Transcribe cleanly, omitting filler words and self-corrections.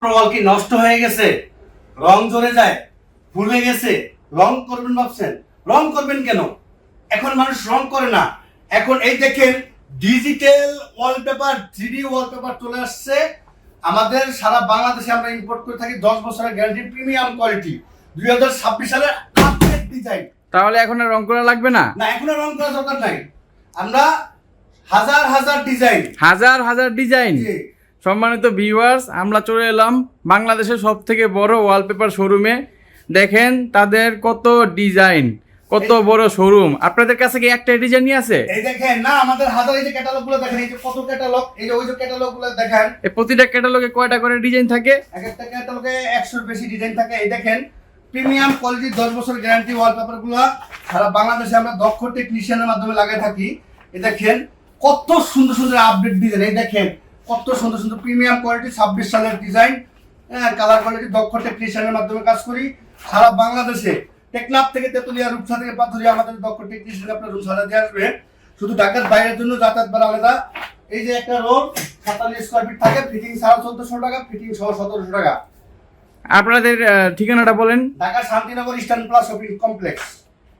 ওয়াল কি নষ্ট হয়ে গেছে, রং ঝরে যায়, ভুলে গেছে, রং করবেন ভাবছেন? রং করবেন কেন? এখন মানুষ রং করে না। এখন এই দেখেন ডিজিটাল ওয়ালপেপার, 3D ওয়ালপেপার চলে আসছে আমাদের সারা বাংলাদেশে। আমরা ইম্পোর্ট করে থাকি 10 বছরের গ্যারান্টি, প্রিমিয়াম কোয়ালিটি, 2026 সালের আপডেট ডিজাইন। তাহলে এখন আর রং করা লাগবে না? না, এখন আর রং করার দরকার নাই। আমরা হাজার হাজার ডিজাইন, হাজার হাজার ডিজাইন। সম্মানিত ভিউয়ার্স, আমরা চলে এলাম বাংলাদেশের সব থেকে বড় ওয়ালপেপার শোরুমে। দেখেন তাদের কত ডিজাইন, কত বড় শোরুম। আপনাদের কাছে কি একটা ডিজাইন নিয়ে আছে? এই দেখেন না, আমাদের হাজার, এই যে ক্যাটালগ গুলো দেখেন, এই যে কত ক্যাটালগ, এই যে ওই যে ক্যাটালগ গুলো দেখেন। এই প্রতিটা ক্যাটালগে কয়টা করে ডিজাইন থাকে? এক একটা ক্যাটালগে 100 বেশি ডিজাইন থাকে। এই দেখেন প্রিমিয়াম কোয়ালিটি 10 বছর গ্যারান্টি ওয়ালপেপার গুলো সারা বাংলাদেশে আমরা দক্ষ টেকনিশিয়ানের মাধ্যমে লাগাই থাকি। এই দেখেন কত সুন্দর সুন্দর আপডেট ডিজাইন। এই দেখেন কত সুন্দর সুন্দর প্রিমিয়াম কোয়ালিটি 26 সালের ডিজাইন, কালার কোয়ালিটি, দক্ষ টেকনিশিয়ানের মাধ্যমে কাজ করি সারা বাংলাদেশে। টেকনাফ থেকে তেতুলিয়া, রূপসা থেকে পাথুরিয়া, আমাদের দক্ষ টেকনিশিয়ান আপনার রুম সাজা দিয়ে আসবে। শুধু ঢাকার বাইরের জন্য যাতায়াত ভাড়া আলাদা। এই যে একটা রোড 47 স্কয়ার ফিট থাকে, ফিটিং 1450 টাকা, ফিটিং সহ 1700 টাকা। আপনাদের ঠিকানাটা বলেন। Dhaka Shantinagar eastern plus shopping complex.